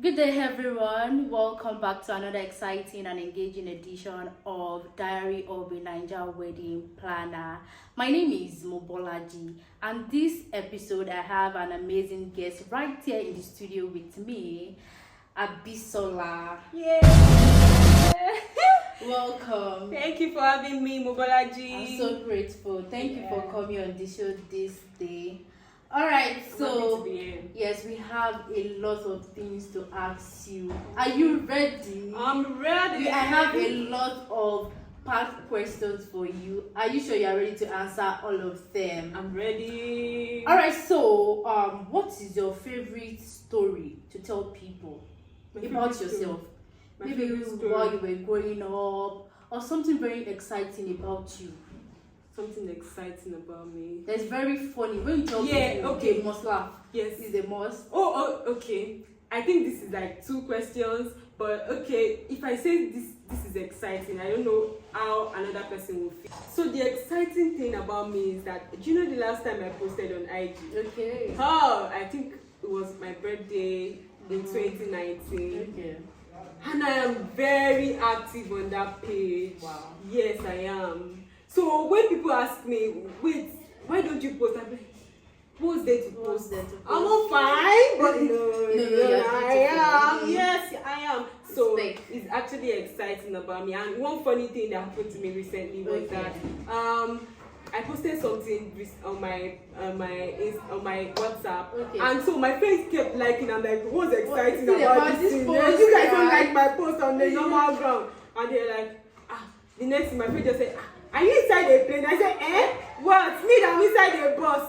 Good day, everyone. Welcome back to another exciting and engaging edition of Diary of a Naija Wedding Planner. My name is Mobolaji, and this episode I have an amazing guest right here in the studio with me, ABISOLA. Yeah. Welcome. Thank you for having me, Mobolaji. I'm so grateful. Thank you for coming on the show this day. All right, so yes, we have a lot of things to ask you. Are you ready? I'm ready. I have a lot of packed questions for you. Are you sure you are ready to answer all of them? I'm ready. All right, so what is your favorite story to tell people about yourself? Maybe while you were growing up, or something very exciting about you. Something exciting about me. That's very funny. When you tell people, okay, you must laugh. Yes. Is a must. Okay. I think this is like two questions, but okay, if I say this is exciting, I don't know how another person will feel. So the exciting thing about me is that, do you know the last time I posted on IG? Okay. Oh, I think it was my birthday in 2019. Okay. And I am very active on that page. Wow. Yes, I am. So when people ask me, wait, why don't you post? I'm like, who's there to post? I'm all fine, but no, I am. Yes, I am. So it's actually exciting about me. And one funny thing that happened to me recently was that I posted something on my WhatsApp, and so my friends kept liking. I'm like, what's exciting about this thing? You guys don't like my post on the normal ground, and they're like, the next thing my friend just said, are you inside a plane? I said, what? Me, I'm inside a bus.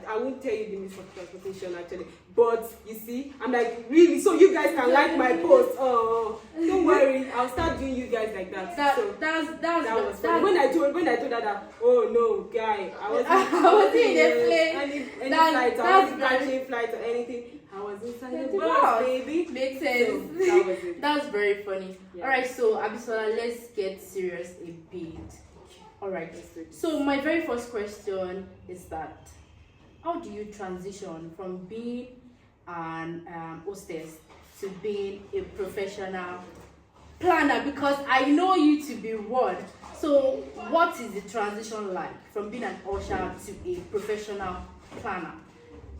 I won't tell you the means of transportation actually, but you see, I'm like, really? So you guys can like my post? Oh, don't worry, I'll start doing you guys like that. That was funny. When I told her that, oh no, guy, I wasn't in a plane. Any flight, I wasn't catching flight or anything. I was inside the bus, baby. Makes sense. So, that was it. That's very funny. Yeah. All right, so ABISOLA, let's get serious a bit. All right. So my very first question is that, how do you transition from being an hostess to being a professional planner? Because I know you to be one. So what is the transition like from being an usher to a professional planner?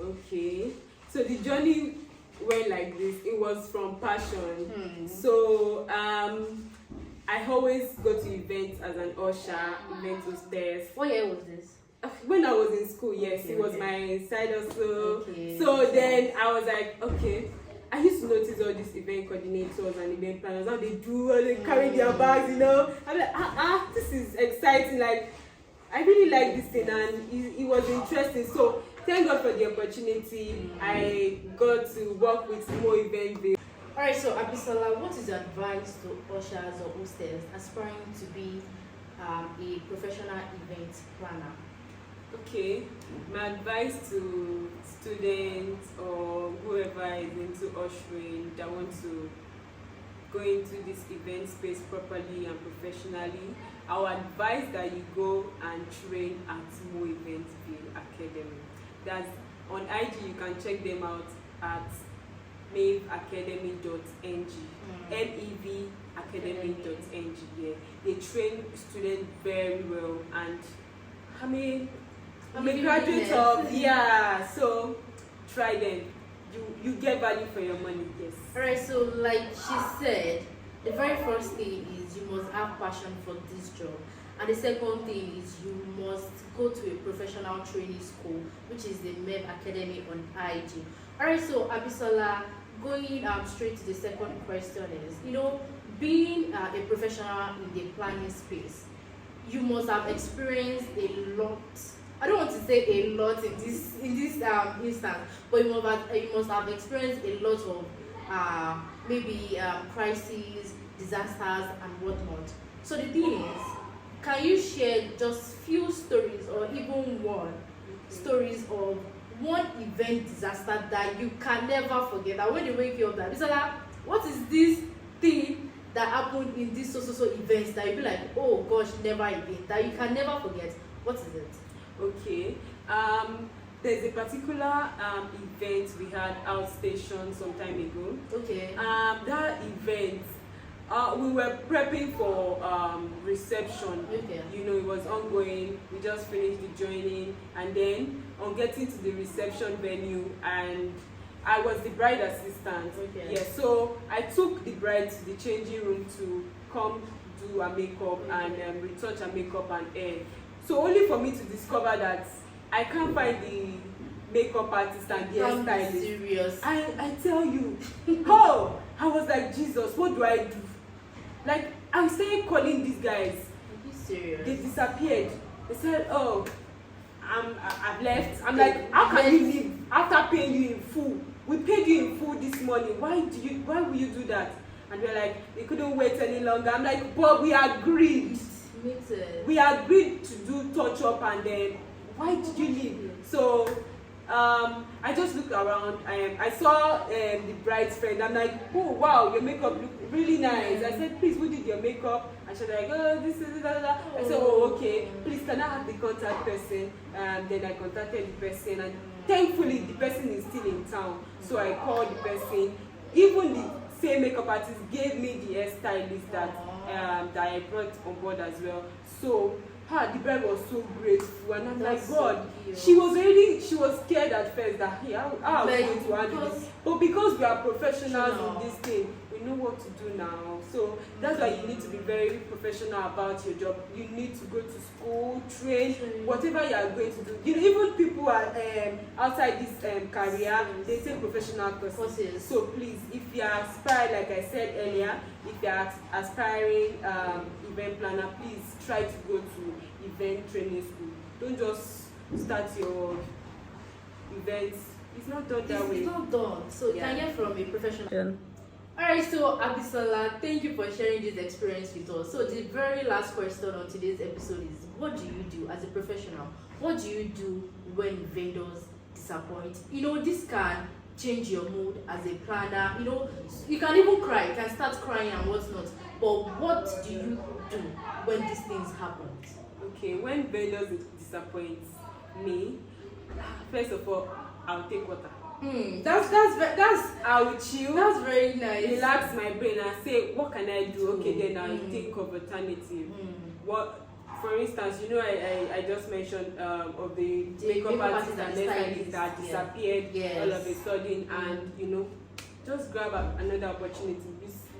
Okay. So the journey went like this. It was from passion. So I always go to events as an usher, event hostess. What year was this? When I was in school, yes, it was my side hustle. So then I was like, okay. I used to notice all these event coordinators and event planners, how they do, how they carry their bags, you know. I'm like, this is exciting. Like, I really like this thing, and it was interesting. So thank God for the opportunity. I got to work with more event Ville. All right, so ABISOLA, what is your advice to ushers or hostess aspiring to be a professional event planner? Okay, my advice to students or whoever is into ushering that want to go into this event space properly and professionally, I would advise that you go and train at Mo Event Ville Academy. That's on IG. You can check them out at mevacademy.ng. mevacademy.ng. Yeah, they train students very well, and I'm a graduate of so try them. You get value for your money. Yes. Alright, so like she said, the very first thing is you must have passion for this job, and the second thing is you must go to a professional training school, which is the MEV Academy on IG. Alright, so ABISOLA, going straight to the second question is, being a professional in the planning space, you must have experienced a lot. I don't want to say a lot in this instance, but you must have experienced a lot of maybe crises, disasters, and whatnot. So the thing is, can you share just few stories or even one stories of one event disaster that you can never forget? And when you wake you up, that ABISOLA, what is this thing that happened in this so events that you be like, oh gosh, never again, that you can never forget? What is it? Okay. there's a particular event we had outstation some time ago. Okay. That event, we were prepping for reception. Okay. You know, it was ongoing. We just finished the joining, and then on getting to the reception venue, and I was the bride assistant. Okay. Yeah, so I took the bride to the changing room to come do her makeup and retouch her makeup and hair. So only for me to discover that I can't find the makeup artist and the hairstylist. Serious. I tell you, oh, I was like, Jesus, what do I do? Like, I started calling these guys. Are you serious? They disappeared. They said, oh, I've left. I'm like, how can you leave after paying you in full? We paid you in full this morning. Why will you do that? And they're like, they couldn't wait any longer. I'm like, but we agreed. We agreed to do touch up, and then why did you leave? So I just looked around. I saw the bride's friend. I'm like, oh wow, your makeup look really nice. I said, please, who did your makeup? And she was like, oh, this is that. I said, oh, okay. Please, can I have the contact person? Then I contacted the person, and thankfully the person is still in town. So I called the person. Even the same makeup artist gave me the hairstylist that I brought on board as well. So the bride was so grateful, and I'm like, God, she was scared at first that how are we going to handle this? But because we are professionals in this thing, we know what to do now. So that's why you need to be very professional about your job. You need to go to school, train, whatever you are going to do. You know, even people are outside this career, they take professional courses. So please, if you are aspiring, like I said earlier, if you are aspiring event planner, please try to go to event training school. Don't just start your events. It's not done that way. It's not done. So you can get from a professional. Alright, so Abisola, thank you for sharing this experience with us. So the very last question on today's episode is, what do you do as a professional? What do you do when vendors disappoint? You know, this can change your mood as a planner. You know, you can even cry, you can start crying and whatnot. But what do you do when these things happen? Okay, when vendors disappoint me, first of all, I'll take water. That's I will chill. That's very nice. Relax my brain and say, what can I do? Okay, then I'll think of alternative. What, for instance, you know, I just mentioned of the makeup artist and stylist that disappeared all of a sudden, and you know, just grab another opportunity.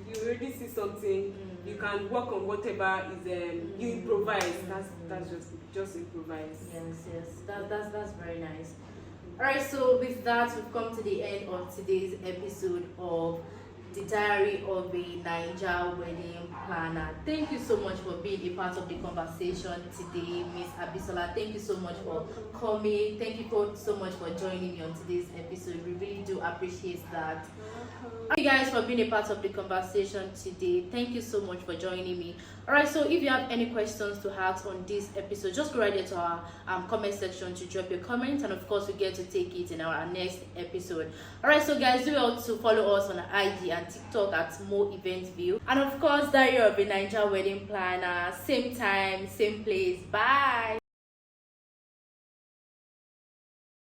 You already see something, you can work on whatever is you improvise. That's just improvise. Yes. That's very nice. Alright, so with that, we've come to the end of today's episode of The Diary of a Naija Wedding Planner. Thank you so much for being a part of the conversation today, Miss Abisola. Thank you so much for coming. Thank you so much for joining me on today's episode. We really do appreciate that. Thank you guys for being a part of the conversation today. Thank you so much for joining me. Alright, so if you have any questions to ask on this episode, just go right there to our comment section to drop your comments, and of course we get to take it in our next episode. Alright, so guys, do well to follow us on IG and TikTok at More Event View, and of course Diary of a Naija Wedding Planner, same time, same place. Bye.